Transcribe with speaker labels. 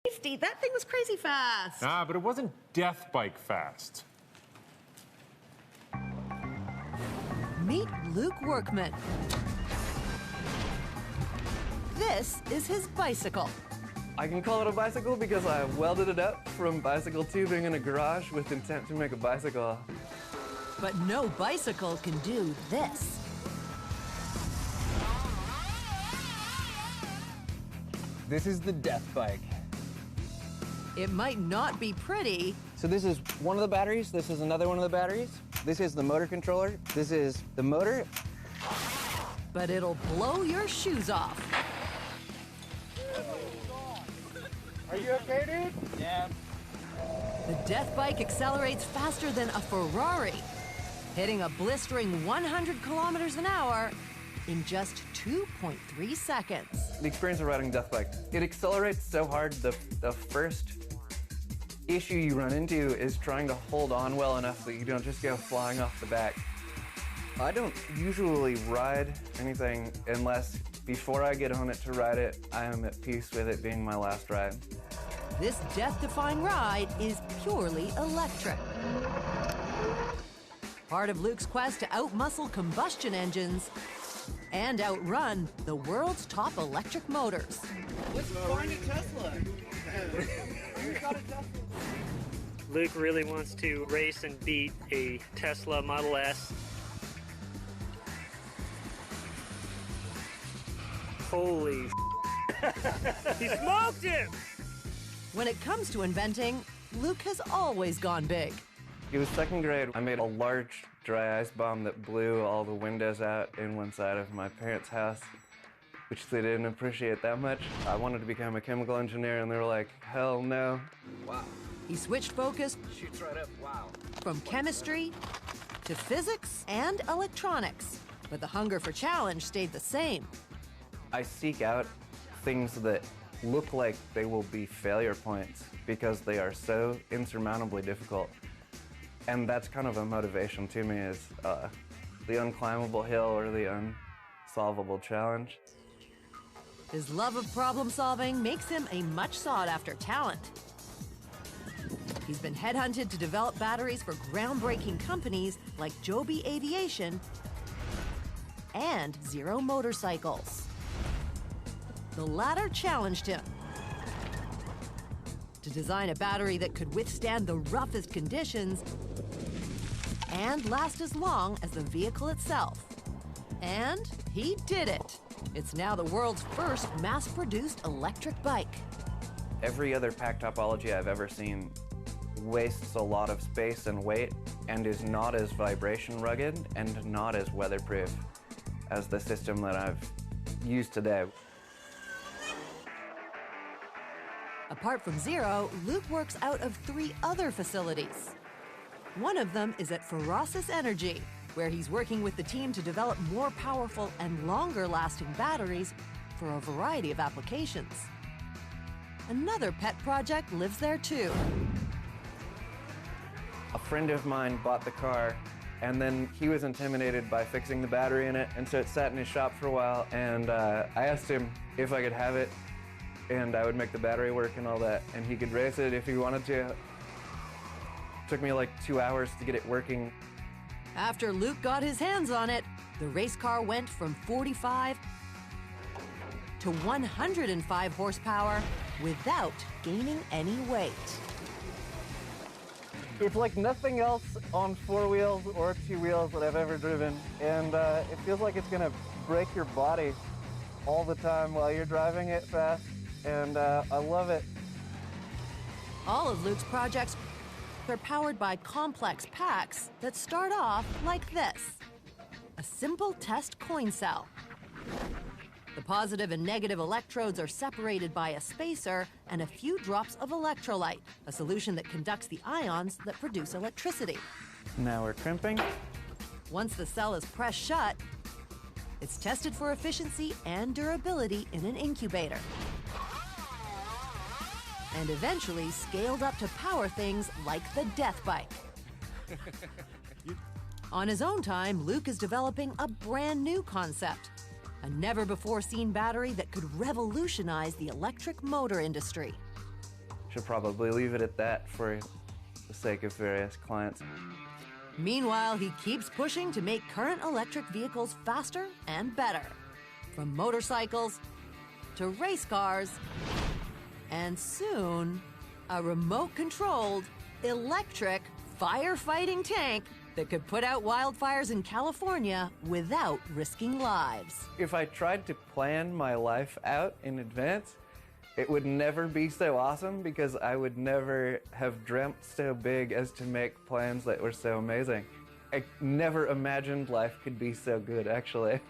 Speaker 1: Safety, that thing was crazy fast.
Speaker 2: Ah, but it wasn't death bike fast.
Speaker 1: Meet Luke Workman. This is his bicycle.
Speaker 3: I can call it a bicycle because I welded it up from bicycle tubing in a garage with intent to make a bicycle.
Speaker 1: But no bicycle can do this.
Speaker 4: This is the death bike.
Speaker 1: It might not be pretty,
Speaker 4: So this is one of the batteries. This is another one of the batteries. This is the motor controller. This is the motor.
Speaker 1: but it'll blow your shoes off.
Speaker 4: Are you okay, dude? Yeah.
Speaker 1: The death bike accelerates faster than a Ferrari, hitting a blistering 100 kilometers an hour in just 2.3 seconds.
Speaker 3: The experience of riding a death bike, it accelerates so hard, the first issue you run into is trying to hold on well enough that you don't just go flying off the back. I don't usually ride anything unless before I get on it to ride it, I am at peace with it being my last ride.
Speaker 1: This death-defying ride is purely electric. Part of Luke's quest to outmuscle combustion engines and outrun the world's top electric motors.
Speaker 4: Let's find a Tesla. Who's got a Tesla?
Speaker 5: Luke really wants to race and beat a Tesla Model S. Holy he smoked him!
Speaker 1: When it comes to inventing, Luke has always gone big.
Speaker 3: It was second grade. I made a large dry ice bomb that blew all the windows out in one side of my parents' house, which they didn't appreciate that much. I wanted to become a chemical engineer, and they were like, hell no.
Speaker 4: Wow.
Speaker 1: He switched focus
Speaker 4: Shoots right up. Wow.
Speaker 1: from chemistry to physics and electronics, but the hunger for challenge stayed the same.
Speaker 3: I seek out things that look like they will be failure points because they are so insurmountably difficult. And that's kind of a motivation to me, is the unclimbable hill or the unsolvable challenge.
Speaker 1: His love of problem solving makes him a much sought-after talent. He's been headhunted to develop batteries for groundbreaking companies like Joby Aviation and Zero Motorcycles. The latter challenged him to design a battery that could withstand the roughest conditions and last as long as the vehicle itself. And he did it. It's now the world's first mass-produced electric bike.
Speaker 3: Every other pack topology I've ever seen wastes a lot of space and weight and is not as vibration rugged and not as weatherproof as the system that I've used today.
Speaker 1: Apart from Zero, Luke works out of 3 other facilities. One of them is at Ferrosis Energy, where he's working with the team to develop more powerful and longer-lasting batteries for a variety of applications. Another pet project lives there too.
Speaker 3: A friend of mine bought the car, and then he was intimidated by fixing the battery in it, and so it sat in his shop for a while, and I asked him if I could have it, and I would make the battery work and all that, and he could race it if he wanted to. It took me like 2 hours to get it working.
Speaker 1: After Luke got his hands on it, the race car went from 45 to 105 horsepower without gaining any weight.
Speaker 3: It's like nothing else on 4 wheels or 2 wheels that I've ever driven, and it feels like it's gonna break your body all the time while you're driving it fast, and I love it.
Speaker 1: All of Luke's projects are powered by complex packs that start off like this: a simple test coin cell. The positive and negative electrodes are separated by a spacer and a few drops of electrolyte, a solution that conducts the ions that produce electricity.
Speaker 3: Now we're crimping.
Speaker 1: Once the cell is pressed shut, it's tested for efficiency and durability in an incubator, and eventually scaled up to power things like the death bike. On his own time, Luke is developing a brand new concept: a never-before-seen battery that could revolutionize the electric motor industry.
Speaker 3: should probably leave it at that for the sake of various clients.
Speaker 1: Meanwhile, he keeps pushing to make current electric vehicles faster and better. From motorcycles to race cars, and soon, a remote-controlled, electric firefighting tank that could put out wildfires in California without risking lives.
Speaker 3: If I tried to plan my life out in advance, it would never be so awesome because I would never have dreamt so big as to make plans that were so amazing. I never imagined life could be so good, actually.